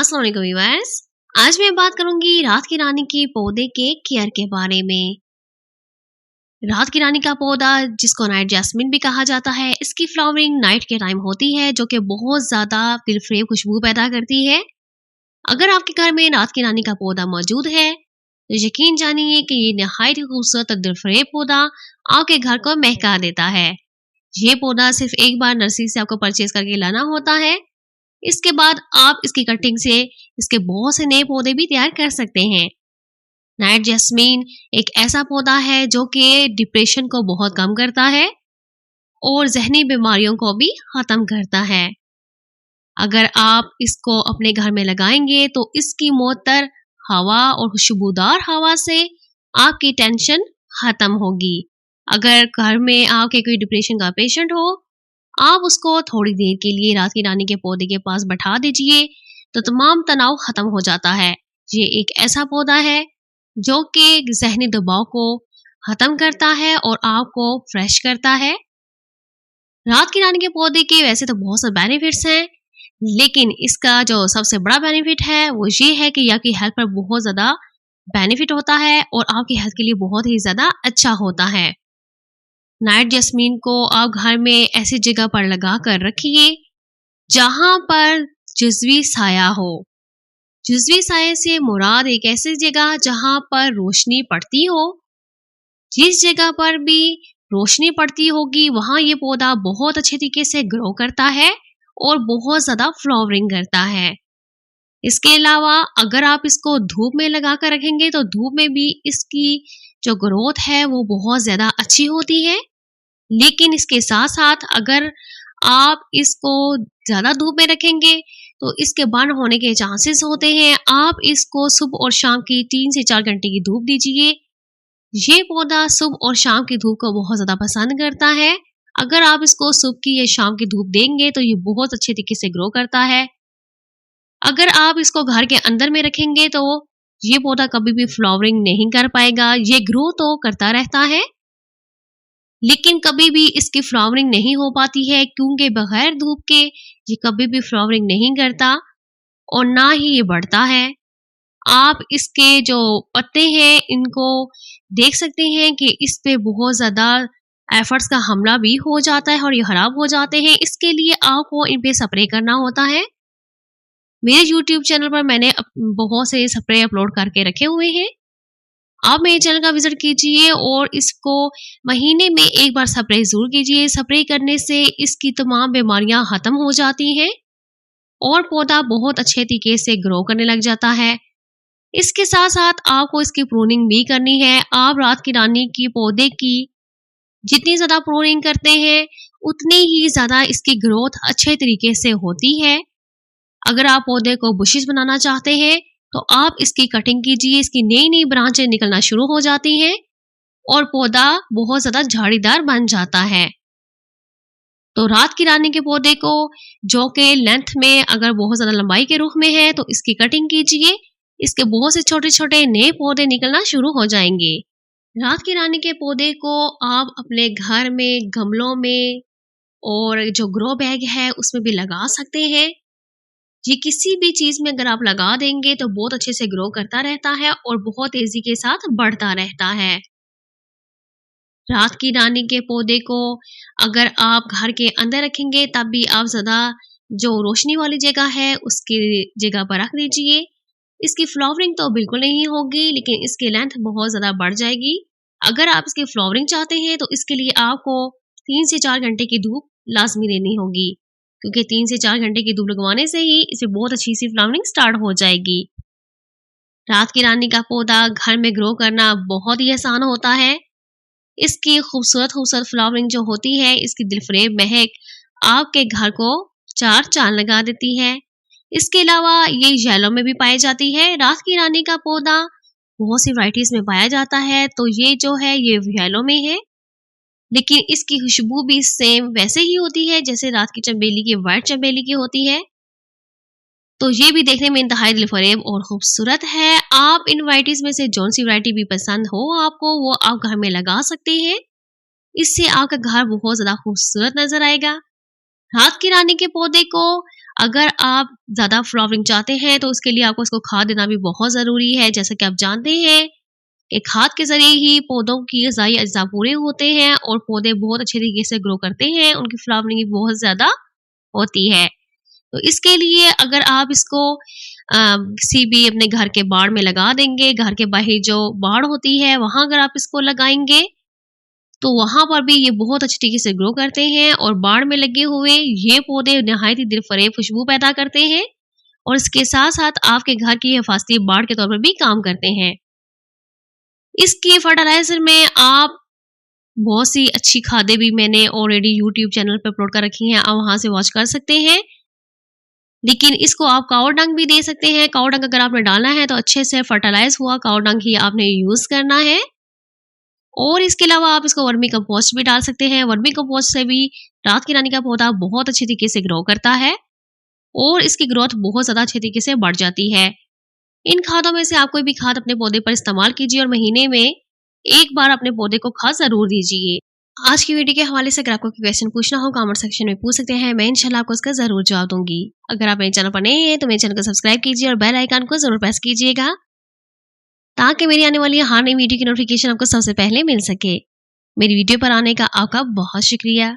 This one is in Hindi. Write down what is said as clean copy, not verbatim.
अस्सलाम वालेकुम व्यूअर्स। आज मैं बात करूंगी रात की रानी के पौधे के केयर के बारे में। रात की रानी का पौधा जिसको नाइट जैस्मिन भी कहा जाता है, इसकी फ्लावरिंग नाइट के टाइम होती है जो कि बहुत ज्यादा दिलफरेब खुशबू पैदा करती है। अगर आपके घर में रात की रानी का पौधा मौजूद है तो यकीन जानिए कि ये नहायत ही खूबसूरत और दिलफरेब पौधा आपके घर को महका देता है। ये पौधा सिर्फ एक बार नर्सरी से आपको परचेज करके लाना होता है। इसके बाद आप इसकी कटिंग से इसके बहुत से नए पौधे भी तैयार कर सकते हैं। नाइट जैस्मीन एक ऐसा पौधा है जो कि डिप्रेशन को बहुत कम करता है और जहनी बीमारियों को भी खत्म करता है। अगर आप इसको अपने घर में लगाएंगे तो इसकी मुअत्तर हवा और खुशबूदार हवा से आपकी टेंशन खत्म होगी। अगर घर में आपके कोई डिप्रेशन का पेशेंट हो, आप उसको थोड़ी देर के लिए रात की रानी के पौधे के पास बैठा दीजिए तो तमाम तनाव खत्म हो जाता है। ये एक ऐसा पौधा है जो कि जहनी दबाव को खत्म करता है और आपको फ्रेश करता है। रात की रानी के पौधे के वैसे तो बहुत से बेनिफिट्स हैं, लेकिन इसका जो सबसे बड़ा बेनिफिट है वो ये है कि आपकी हेल्थ पर बहुत ज्यादा बेनिफिट होता है और आपकी हेल्थ के लिए बहुत ही ज्यादा अच्छा होता है। नाइट जैस्मीन को आप घर में ऐसी जगह पर लगा कर रखिए जहां पर जुज़वी साया हो। जुज़वी साये से मुराद एक ऐसी जगह जहां पर रोशनी पड़ती हो। जिस जगह पर भी रोशनी पड़ती होगी वहां ये पौधा बहुत अच्छे तरीके से ग्रो करता है और बहुत ज्यादा फ्लावरिंग करता है। इसके अलावा अगर आप इसको धूप में लगा कर रखेंगे तो धूप में भी इसकी जो ग्रोथ है वो बहुत ज्यादा अच्छी होती है। लेकिन इसके साथ साथ अगर आप इसको ज्यादा धूप में रखेंगे तो इसके बर्न होने के चांसेस होते हैं। आप इसको सुबह और शाम की 3 से 4 घंटे की धूप दीजिए। ये पौधा सुबह और शाम की धूप को बहुत ज्यादा पसंद करता है। अगर आप इसको सुबह की या शाम की धूप देंगे तो ये बहुत अच्छे तरीके से ग्रो करता है। अगर आप इसको घर के अंदर में रखेंगे तो ये पौधा कभी भी फ्लावरिंग नहीं कर पाएगा। ये ग्रो तो करता रहता है लेकिन कभी भी इसकी फ्लावरिंग नहीं हो पाती है, क्योंकि बगैर धूप के ये कभी भी फ्लावरिंग नहीं करता और ना ही ये बढ़ता है। आप इसके जो पत्ते हैं इनको देख सकते हैं कि इस पे बहुत ज्यादा एफर्ट्स का हमला भी हो जाता है और ये खराब हो जाते हैं। इसके लिए आपको इन पे स्प्रे करना होता है। मेरे YouTube चैनल पर मैंने बहुत से स्प्रे अपलोड करके रखे हुए हैं। आप मेरे चैनल का विजिट कीजिए और इसको महीने में एक बार स्प्रे जरूर कीजिए। स्प्रे करने से इसकी तमाम बीमारियां खत्म हो जाती हैं और पौधा बहुत अच्छे तरीके से ग्रो करने लग जाता है। इसके साथ साथ आपको इसकी प्रूनिंग भी करनी है। आप रात की रानी की पौधे की जितनी ज्यादा प्रूनिंग करते हैं उतनी ही ज्यादा इसकी ग्रोथ अच्छे तरीके से होती है। अगर आप पौधे को बुशिश बनाना चाहते हैं तो आप इसकी कटिंग कीजिए। इसकी नई नई ब्रांचें निकलना शुरू हो जाती हैं और पौधा बहुत ज्यादा झाड़ीदार बन जाता है। तो रात की रानी के पौधे को जो के लेंथ में अगर बहुत ज्यादा लंबाई के रुख में है तो इसकी कटिंग कीजिए। इसके बहुत से छोटे छोटे नए पौधे निकलना शुरू हो जाएंगे। रात की रानी के पौधे को आप अपने घर में गमलों में और जो ग्रो बैग है उसमें भी लगा सकते हैं। ये किसी भी चीज में अगर आप लगा देंगे तो बहुत अच्छे से ग्रो करता रहता है और बहुत तेजी के साथ बढ़ता रहता है। रात की रानी के पौधे को अगर आप घर के अंदर रखेंगे तब भी आप ज्यादा जो रोशनी वाली जगह है उसकी जगह पर रख दीजिए। इसकी फ्लावरिंग तो बिल्कुल नहीं होगी लेकिन इसकी लेंथ बहुत ज्यादा बढ़ जाएगी। अगर आप इसकी फ्लावरिंग चाहते हैं तो इसके लिए आपको 3 से 4 घंटे की धूप लाजमी देनी होगी, क्योंकि 3 से 4 घंटे की धूप लगवाने से ही इसे बहुत अच्छी सी फ्लावरिंग स्टार्ट हो जाएगी। रात की रानी का पौधा घर में ग्रो करना बहुत ही आसान होता है। इसकी खूबसूरत खूबसूरत फ्लावरिंग जो होती है, इसकी दिलफरेब महक आपके घर को 4 चांद लगा देती है। इसके अलावा ये येलो में भी पाई जाती है। रात की रानी का पौधा बहुत सी वैरायटीज में पाया जाता है, तो ये जो है ये येलो में है, लेकिन इसकी खुशबू भी सेम वैसे ही होती है जैसे रात की चमेली की व्हाइट चमेली की होती है। तो ये भी देखने में इंतहाई दिलफरेब और खूबसूरत है। आप इन वैरायटीज में से जौन सी वैरायटी भी पसंद हो आपको वो आप घर में लगा सकते हैं। इससे आपका घर बहुत ज्यादा खूबसूरत नजर आएगा। रात की रानी के पौधे को अगर आप ज़्यादा फ्लावरिंग चाहते हैं तो उसके लिए आपको इसको खाद देना भी बहुत ज़रूरी है। जैसा कि आप जानते हैं कि खाद के ज़रिए ही पौधों की ग़िज़ाई अज्जा पूरे होते हैं और पौधे बहुत अच्छे तरीके से ग्रो करते हैं, उनकी फ्लावरिंग भी बहुत ज़्यादा होती है। तो इसके लिए अगर आप इसको किसी भी अपने घर के बाड़ में लगा देंगे, घर के बाहर जो बाड़ होती है वहाँ अगर आप इसको लगाएँगे तो वहाँ पर भी ये बहुत अच्छे तरीके से ग्रो करते हैं और बाड़ में लगे हुए ये पौधे नहायत ही दिलफरेब खुशबू पैदा करते हैं और इसके साथ-साथ आपके घर की हिफाजती बाड़ के तौर पर भी काम करते हैं। इसके फर्टिलाइज़र में आप बहुत सी अच्छी खादें भी मैंने ऑलरेडी यूट्यूब चैनल पे अपलोड कर रखी हैं, आप वहाँ से वॉच कर सकते हैं। लेकिन इसको आप काऊ डंग भी दे सकते हैं। काऊ डंग अगर आपने डालना है तो अच्छे से फर्टिलाइज़ हुआ काऊ डंग ही आपने यूज़ करना है। और इसके अलावा आप इसको वर्मी कंपोस्ट भी डाल सकते हैं। वर्मी कंपोस्ट से भी रात की रानी का पौधा बहुत अच्छे तरीके से ग्रो करता है और इसकी ग्रोथ बहुत ज़्यादा अच्छे तरीके से बढ़ जाती है। इन खादों में से आप कोई भी खाद अपने पौधे पर इस्तेमाल कीजिए और महीने में 1 बार अपने पौधे को खाद ज़रूर दीजिए। आज की वीडियो के हवाले से अगर आपको कोई क्वेश्चन पूछना हो कमेंट सेक्शन में पूछ सकते हैं, मैं इंशाल्लाह आपको उसका ज़रूर जवाब दूँगी। अगर आप मेरे चैनल पर नए हैं तो मेरे चैनल को सब्सक्राइब कीजिए और बेल आइकन को ज़रूर प्रेस कीजिएगा ताकि मेरी आने वाली हर नई वीडियो की नोटिफिकेशन आपको सबसे पहले मिल सके। मेरी वीडियो पर आने का आपका बहुत शुक्रिया।